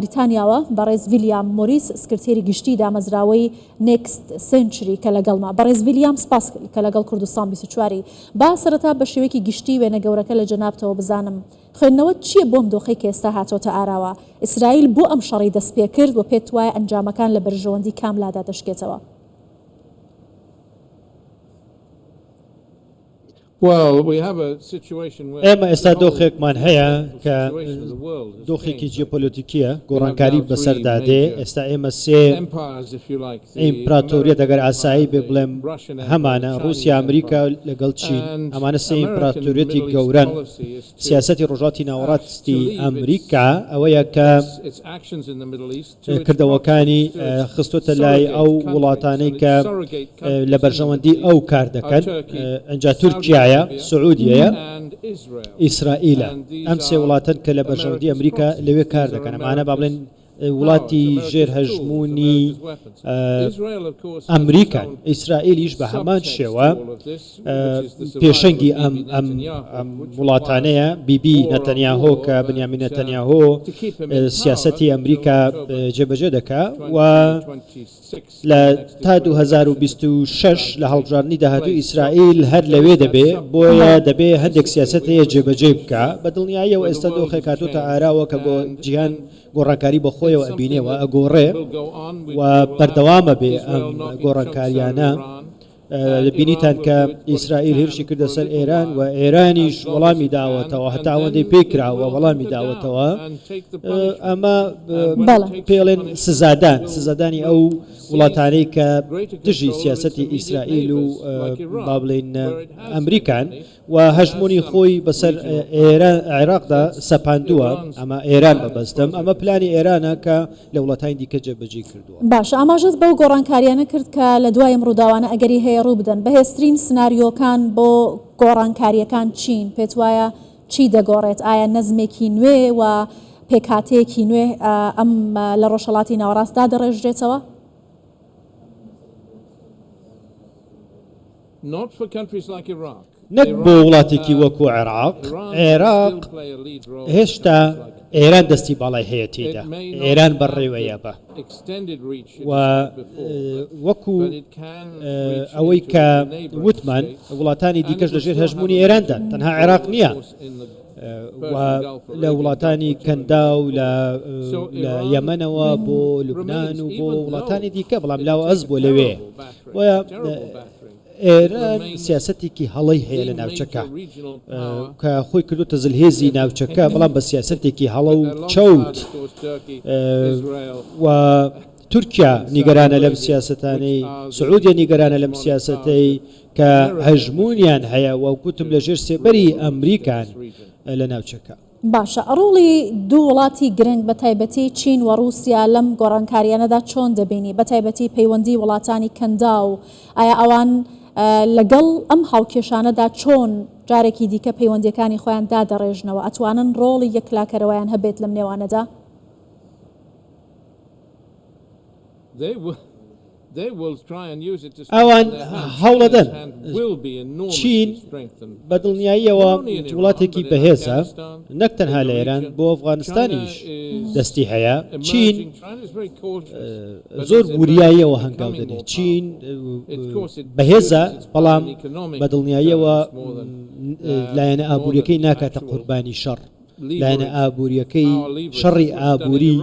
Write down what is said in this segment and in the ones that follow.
بریتانیاوە بەڕێز ویلیام مۆریس سکرتێری گشتی دامەزراوەی نێکست سنچری کە لەگەڵما بەڕێز ویلیام سپاس کە لەگەڵ کوردستان 24 با سەرەتا بە شێوەیەکی گشتی وێنە گەورەکە لە جەنابتەوە بزانم خوێندنەوە چییە بۆم دۆخەی کە ئێستا هاتۆتە ئاراوە ئیسرائیل بۆ ئەم شەڕی دەست پێ کرد و پێت وایە ئەنجامەکان لە بەرژەوەندی کاملادا دەشکێتەوە. ئێمە ئێستا دۆخێکمان هەیە کە دۆخێکی جیۆپۆلیتیکیە گۆڕانکاری بەسەردادێ ئێستا ئێمە سێ ئیمپراتۆریە دەگەر ئاسایی بێ بڵێم هەمانە رووسیا ئەمریکا لەگەڵ چین ئەمانە سێ ئیمپراتۆریەتی گەورن سیاسەتی ڕۆژاتی ناوەڕاستی ئەمریکا ئەوەیە کە کردەوەکانی خستۆتە لای ئەو وڵاتانەی کە لە بەرژەوەندی ئەو کار دەکەن ئەنجا تورکیا سعودیە ئیسرائیلە ئەم سێ وڵاتن کە لە بەرژەوەندی ئەمریکا لەوێ کار دەکەن ئەمانە با بڵێن وڵاتی ژێر هەژمونی ئەمریکان ئیسرائیلیش بە هەمان شێوە پێشەنگی ئەم وڵاتانەیە بیبی نەتەنیاهۆ کە بنیامین نەتەنیاهۆ سیاسەتی ئەمریکا جێبەجێ دەکا و لە تا 2026 لە هەڵبژاردننی داهاتوو ئیسرائیل هەر لەوێ دەبێ بۆیە دەبێ هەندێک سیاست هەیە جێبەجێ بکە بە دڵنیاییەوە ئێستا دۆخێک هاتووتە ئاراوە کە بۆ جیهان گۆڕانکاری بەخۆیەوە ئەبینێەوە ئەگۆڕێ و بەردەوامە بێ ئەم گۆڕانکاریانە بینیتان کە ئیسرائیل هێرشی کردە سەر ئێران و ئێرانیش وەڵامی داوەتەوە هەتا ئەوەندەی پێکراوە وەڵامی داوەتەوە ئەمە پێڵێن سزادانی ئەو وڵاتانەی کە دژی سیاسەتی ئیسرائیل و با بڵێن ئەمریکان و هەژمونی خۆی بەسەر عێراقدا سەپاندووە ئەمە ئێران بەبەستم ئەمە پلانی ئێرانە کە لە وڵاتانی دیکە جێبەجێ کردووە. باش ئاماژەت بەو گۆڕانکاریانە کرد کە لە دوای ئەم ڕووداوانە ئەگەری هەیە ڕوو بدەن بەهێزترین سناریۆکان بۆ گۆڕانکاریەکان چین پێت وایە چی دەگۆڕێت ئایا نەزمێکی نوێ و پێکهاتەیەکی نوێ ئەم لە ڕۆژهەڵاتی ناوەڕاستدا دەڕێژرێتەوە؟ نەک بۆ وڵاتێکی وەکو عێراق هێشتا ئێران دەستی باڵای هەیە تێدا ئێران بەڕێوەیە بە و وەکو ئەوەی کە وتمان وڵاتانی دیکەش لەژێر هەژمونی ئێراندا تەنها عێراق نییە لە وڵاتانی کەندا و لە یەمەنەوە بۆ لوبنان و بۆ وڵاتانی دیکە بەڵام لاوە ئەس بۆ لەوێ بۆیە ئێران سیاسەتێکی هەڵەی هەیە لە ناوچەکە کە خۆی کردوتە زلهێزی ناوچەکە بەڵام بە سیاسەتێکی هەڵە و چەوت و تورکیا نیگەرانە لەم سیاسەتانەی سعودیا نیگەرانە لەم سیاسەتەی کە هەژمونیان هەیە و گوتم لەژێر سێبەری ئەمریکان لە ناوچەکە. باشە ئەڕۆڵی دوو وڵاتی گرنگ بە تایبەتی چین و رووسیا لەم گۆڕانکاریانەدا چۆن دەبینی بە تایبەتی پەیوەندی وڵاتانی کەندا و ئایا ئەوان لەگەڵ ئەم هاوکێشانەدا چۆن جارێکی دیکە پەیوەندیەکانی خۆیان دادەڕێژنەوە ئەتوانن ڕۆڵی یەکلاکەرەوەیان هەبێت لەم نێوانەدا؟ ئەوان هەوڵەدەن چین بە دڵنیاییەوە وڵاتێکی بەهێزە نەک تەنها لە ئێران بۆ ئەفغانستانیش دەستی هەیە چین زۆر وریاییەوە هەنگاو دەنێت چین بەهێزە بەڵام بە دڵنیاییەوە لایەنە ئابوووریەکەی ناکاتە قوربانی شەڕ لایەنە ئابوووریەکەی شەڕی ئابووری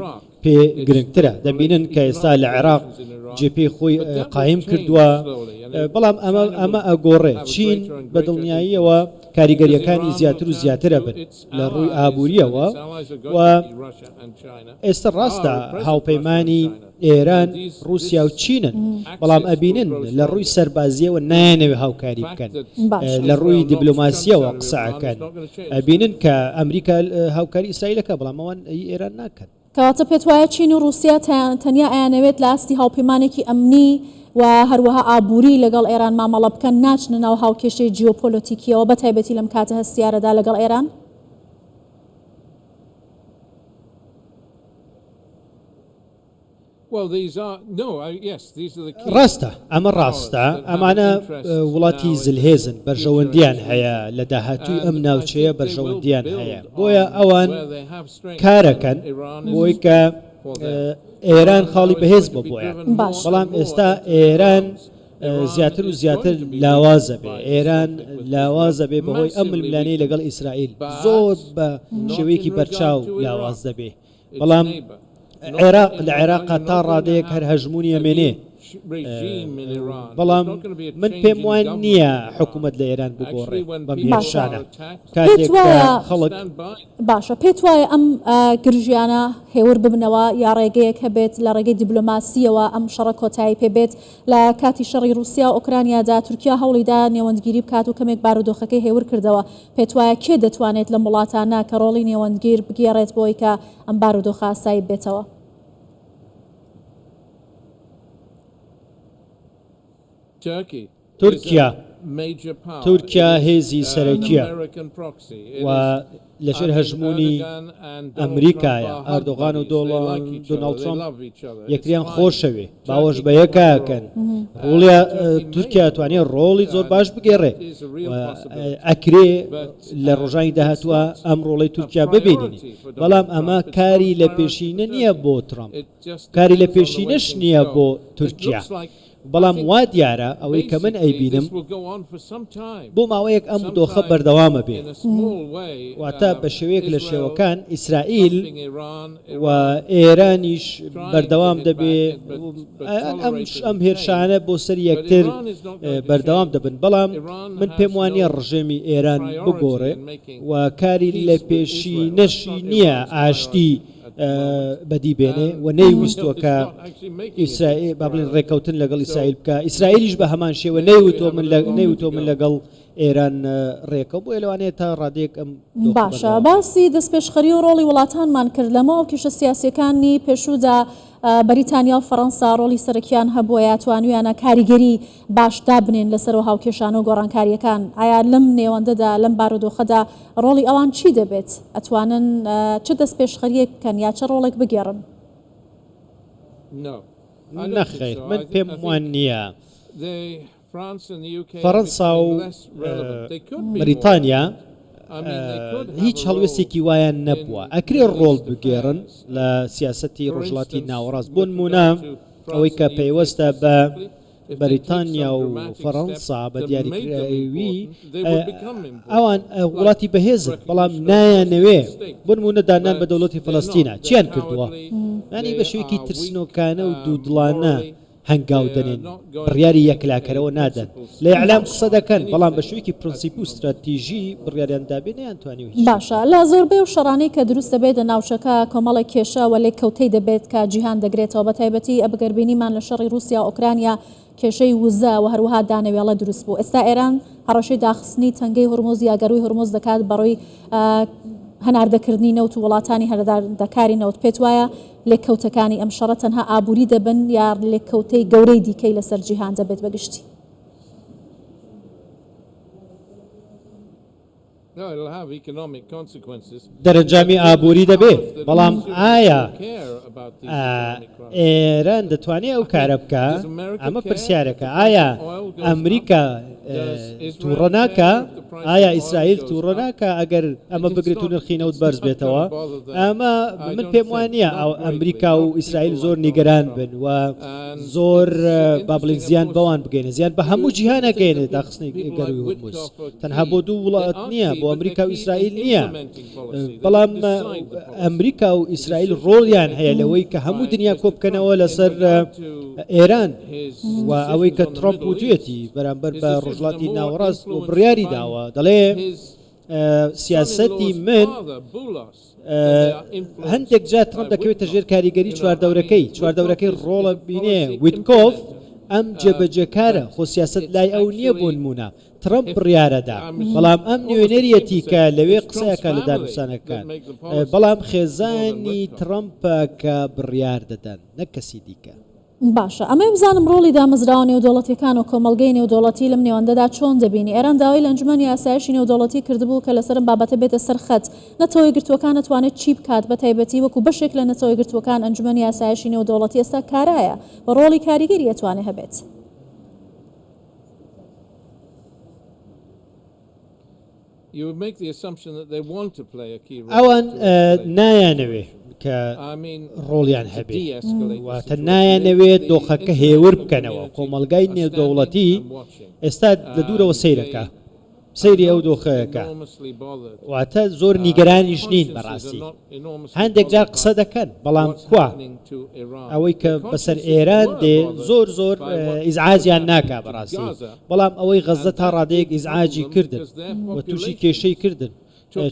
پێ گرنگترە دەبینن کە ئێستا لە عێراق جێپێی خۆی قایم کردووە بەڵام ئەمە ئەگۆڕێ چین بە دڵنیاییەوە کاریگەریەکانی زیاتر و زیاترە بن لە ڕووی ئابووریەوە و ئێستا ڕاستە هاوپەیمانی ئێران رووسیا و چینن بەڵام ئەبینن لە ڕووی سەربازیەوە نایەنەوێ هاوکاری بکەن لە ڕووی دیبلۆماسیەوە قسەکەن ئەبینن کە ئەمریکا هاوکاری ئیسرائیلەکە بەڵام ئەوان ئێران ناکەن. کەواتە پێت وایە چین و رووسیا تەنیا ئەیانەوێت لە ئاستی هاوپەیمانێکی ئەمنی و هەروەها ئابووری لەگەڵ ئێران مامەڵە بکەن ناچنە ناو هاوکێشەی جیۆپۆلیتیکیەوە بە تایبەتی لەم کاتە هەستیارەدا لەگەڵ ئێران؟ ڕاستە ئەمە ڕاستە ئەمانە وڵاتی زلهێزن بەرژەوەندیان هەیە لە داهاتووی ئەم ناوچەیە بەرژەوەندیان هەیە بۆیە ئەوان کارەکەن بۆی کە ئێران خاڵی بەهێز بە بۆیان باش. بەڵام ئێستا ئێران زیاتر و زیاتر لاوازە بێ ئێران لاوازە بێ بەهۆی ئەم ململانەی لەگەڵ ئیسرائیل زۆر بە شێوەیەکی بەرچاو لاواز دەبێ بەڵام عێراق لە عێراقا تا ڕادەیەک هەر هەژمونی ئەمێنێ بەڵام من پێم وان نییە حکوومەت لە ئێران بگۆڕێ بەم هێرشانە کاتێک خەڵک باشە پێت وایە ئەم گرژیانە هێور ببنەوە یا ڕێگەیەک هەبێت لە ڕێگەی دیبلۆماسیەوە ئەم شەڕە کۆتایی پێبێت لە کاتی شەڕی رووسیا و ئۆکرانیادا تورکیا هەوڵیدا نێوەندگیری بکات و کەمێک بارودۆخەکەی هێور کردەوە پێت وایە کێ دەتوانێت لە وڵاتانە کە ڕۆڵی نێوەندگیر بگێڕێت بۆی کە ئەم بارودۆخە ئاسایی بێتەوە؟ تورکیا هێزی سەرەکیە و لەژێر هەژمونی ئەمریکایە ئەردۆغان و دۆناڵد ترامپ یەکتریان خۆشەوێ باوەش بە یەکەکەن ڕۆڵیا تورکیا توانێت ڕۆڵی زۆر باش بگێڕێ ئەکرێ لە ڕۆژانی داهاتووە ئەم ڕۆڵی تورکیا ببینی بەڵام ئەمە کاری لە پێشینە نییە بۆ ترامپ کاری لە پێشینەش نییە بۆ تورکیا بەڵام وا دیارە ئەوەی کە من ئەیبینم بۆ ماوەیەک ئەم دۆخە بەردەوامە بێ واتە بە شێوەیەک لە شێوەکان ئیسرائیل و ئێرانیش بەردەوام دەبێ ئەم هێرشانە بۆ سەر یەکتر بەردەوام دەبن بەڵام من پێم وانە ڕژێمی ئێران بگۆڕێ و کاری لە پێشی نەشی نییە ئاشتی بەدی بێنێ و نەیویستوە کە ئیسرائیل با بڵێن ڕێکەوتن لەگەڵ ئیسرائیل بکە ئیسرائیلیش بە هەمان شێوە نەیوتۆ من لەگەڵ ئێران ڕێکە بۆ لەوانەیە تا ڕادێک ئەم باشە باسی دەستپێشخەری و ڕۆڵی وڵاتانمان کرد لەمەوە کێشە سیاسیەکانی پێشوودا بەریتانیا و فەڕەنسا ڕۆڵی سەرەکیان هەبووە توانویانە کاریگەری باشدا بنێن لەسەرەوە هاوکێشانە و گۆڕانکاریەکان ئایا لەم نێوەندەدا لەم بارودۆخەدا ڕۆڵی ئەوان چی دەبێت ئەتوانن چه دەستپێشخەریەک بکەن یا چه ڕۆڵێک بگێڕن؟ نەخێر من پێم وان نییە فەڕەنسا و بریتانیا هیچ هەڵوێستێکی وایان نەبووە ئەکرێ ڕۆڵ بگێڕن لە سیاسەتی ڕۆژڵاتی ناوەڕاست بۆ نمونە ئەوەی کە پەیوەستە بە بەریتانیا و فەڕەنسا بە دیاریکراوی ئەوان وڵاتی بەهێزن بەڵام نایانەوێ بۆ نمونە دانان بە دەوڵەتی فەڵەستینە چیان کردووە ینی بە شوێکی ترسنۆکانە و دوودڵانە هەنگاو دەنێن بڕیاری یەکلاکەرەوە نادەن لە ئیعلام قسە دەکەن بەڵام بە شوێکی پرەنسیپ و استراتیژی بڕیاریاندابێ نەیانتوانی باشە لە زۆربەی و شەڕانەی کە دروست دەبێت لە ناوچەکە کۆمەڵێک کێشە و لێک کەوتەی دەبێت کە جیهان دەگرێتەوە بە تایبەتی ئەبگەربینیمان لە شەڕی رووسیا ئۆکرانیا کێشەی وزە و هەروەها دانەوێڵە دروست بوو ئێستا ئێران هەڕەشەی داخستنی تەنگەی هورمۆز یا گەڕووی هورمۆز دەکات بەڕۆی هەناردەکردنی نەوت و وڵاتانی هەردەکاری نەوت پێت وایە لێککەوتەکانی ئەم شەڕە تەنها ئابووری دەبن یا لێککەوتەی گەورەی دیکەی لەسەر جیهان دەبێت بەگشتی؟ دەرەنجامی ئابووری دەبێت بەڵام ئایا ئێران دەتوانێت ئەو کارە بکە ئەمە پرسیارەکە ئایا ئەمریکا تووڕە ناکە ئایا ئیسرائیل تووڕە ناکە ئەگەر ئەمە بگرێت و نرخی نەوت بەرز بێتەوە ئەمە من پێم وانە ئەمریکا و ئیسرائیل زۆر نیگەران بن و زۆر با بڵێن زیان بەوان بگەینە زیان بە هەموو جیهانەکەینێت داخستنی گەڕووی هورموز تەنها بۆ دوو وڵات نییە بۆ ئەمریکا و ئیسرائیل نییە بەڵام ئەمریکا و ئیسرائیل ڕۆڵیان هەیە لەوەی کە هەموو دنیا کۆبکەنەوە لەسەر ئێران و ئەوەی کە ترامپ وتوێتی بەرامبەر بە ڕۆژڵاتی ناوەڕاست و بڕیاری داوە دەڵێ سیاسەتی من هەندێک جا ترامپ دەکەوێتە ژێر کاریگەری چواردەورەکەی ڕۆڵە بینێ ویتکۆف ئەم جێبەجێکارە خۆ سیاست لای ئەو نییە بۆ نمونە ترامپ بڕیارەدا بەڵام ئەم نوێنەریەتی کە لەوێ قسەیەکە لە دانووسانەکان بەڵام خێزانی ترامپە کە بڕیار دەدەن نەک کەسی دیکە باشە ئەمە بزانم ڕۆڵی دامەزراوە نێودەوڵەتیەکان و کۆمەڵگەی نێودەوڵەتی لەم نێوەندەدا چۆن دەبینی ئێران داوای لە ئەنجومەنی یاسایشی نێودەوڵەتی کردبوو کە لەسەر بابەتە بێتە سەرخەت نەتەوەی گرتوەکان نەتوانێت چی بکات بە تایبەتی وەکو بەشێک لە نەتەوەی گرتوەکان ئەنجومەنی یاسایشی نێودەوڵەتی ئێستا کارایە بە ڕۆڵی کاریگەری ئەتوانێت هەبێت ئەوان نایانەوێ کە ڕۆڵیان هەبێ واتە نایانەوێت دۆخەکە هێور بکەنەوە کۆمەلگای نێودەوڵەتی ئێستا لە دوورەوە سەیرەکە سەیری ئەو دۆخەکە واتە زۆر نیگەرانیش نین بەڕاستی هەندێک جار قسە دەکەن بەڵام کووا ئەوەی کە بەسەر ئێران دێ زۆر زۆر ئیزعاجیان ناکا بەڕاستی بەڵام ئەوەی غەزە تا ڕادەیەک ئیزعاجی کردن و تووشی کێشەی کردن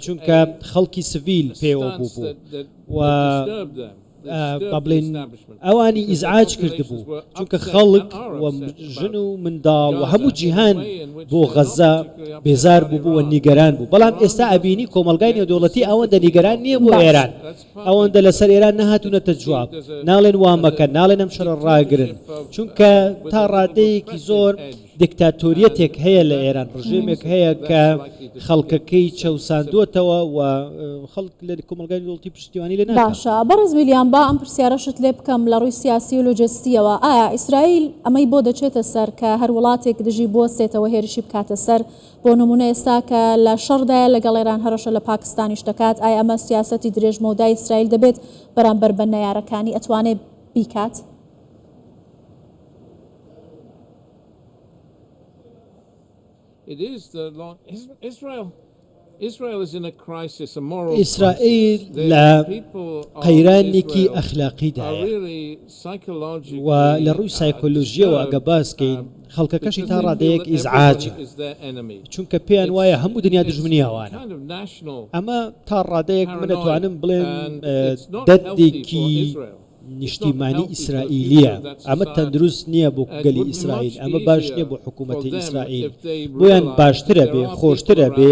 چونکە خەڵکی سڤیل پێوە بوو و بڵێن ئەوانی ئیزعاج کردبوو چونکە خەڵک ژن و منداڵ و هەموو جیهان بۆ غەزە بێزار بوو و نیگەران بوو بەڵام ئێستا ئەبینی کۆمەلگای نێودەوڵەتی ئەوەندە نیگەران نییە بۆ ئێران ئەوەندە لەسەر ئێران نەهاتوونەتە جواب ناڵێن وامەکە ناڵێن ئەم شەڕە ڕاگرن چونکە تا ڕادەیەکی زۆر دیکتاتۆریەتێک هەیە لە ئێران ڕژێمێک هەیە کە خەڵکەکەی چەوساندوتەوە و خەڵک لە کۆمەلگای نێودەوڵەتی پشتیوانی لێ ناکات. باشە بەڕێز ویلیام با ئەم پرسیارەشت لێ بکەم لە ڕووی سیاسی و لۆجستیەوە ئایا ئیسرائیل ئەمەی بۆ دەچێتە سەر کە هەر وڵاتێک دژی بۆستێتەوە هێرشی بکاتە سەر بۆ نمونە ئێستا کە لە شەڕدایە لەگەڵ ئێران هەرەشە لە پاکستانیش دەکات ئایا ئەمە سیاسەتی درێژمەودای ئیسرائیل دەبێت بەرامبەر بە نەیارەکانی ئەتوانێت بیکات؟ ئیسرائیل لە قەیرانێکی ئەخلاقیدایە و لە ڕووی سایکۆلۆژیەوە ئەگە باسکەین خەڵکەکەشی تا ڕادەیەک ئیزعاجە چونکە پێیان وایە هەموو دنیا دژمنی ئەوانە ئەمە تا ڕادەیەک من دەتوانم بڵێم دەردێکی نیشتیمانی ئیسرائیلیە ئەمە تەندروست نییە بۆ گەلی ئیسرائیل ئەمە باش نییە بۆ حکوومەتی ئیسرائیل بۆیان باشترە بێ خۆشترە بێ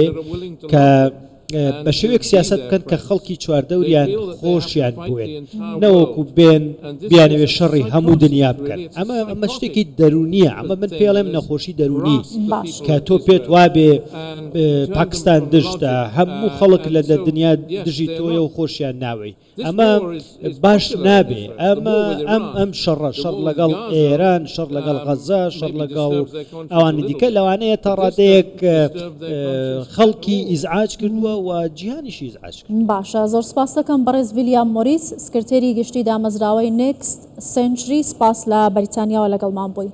کە بە شێوەیەک سیاست بکەن کە خەڵکی چواردەوریان خۆشیان بوێن نەوەکو بێن بیانەوێ شەڕی هەموو دنیا بکەن ئەمە شتێکی دەرونیە ئەمە من پێڵێم نەخۆشی دەرونی کە تۆ پێت وابێ پاکستان دژتە هەموو خەڵک لە دنیا دژی تۆیە و خۆشیان ناوەی ئەمە باش نابێ ئەم شەڕە شەڕ لەگەڵ ئێران شەڕ لەگەڵ غەزە شەڕ لەگەڵ ئەوانی دیکە لەوانەیە تا ڕادەیەک خەڵکی ئیزعاج کردووە و جیهانیشی ئیزعاج کرد. باشە زۆر سپاس دەکەم بەڕێز ویلیام مۆریس سکرتێری گشتی دامەزراوەی نێکست سنچری سپاس لە بەریتانیاوە لەگەڵمان بووی.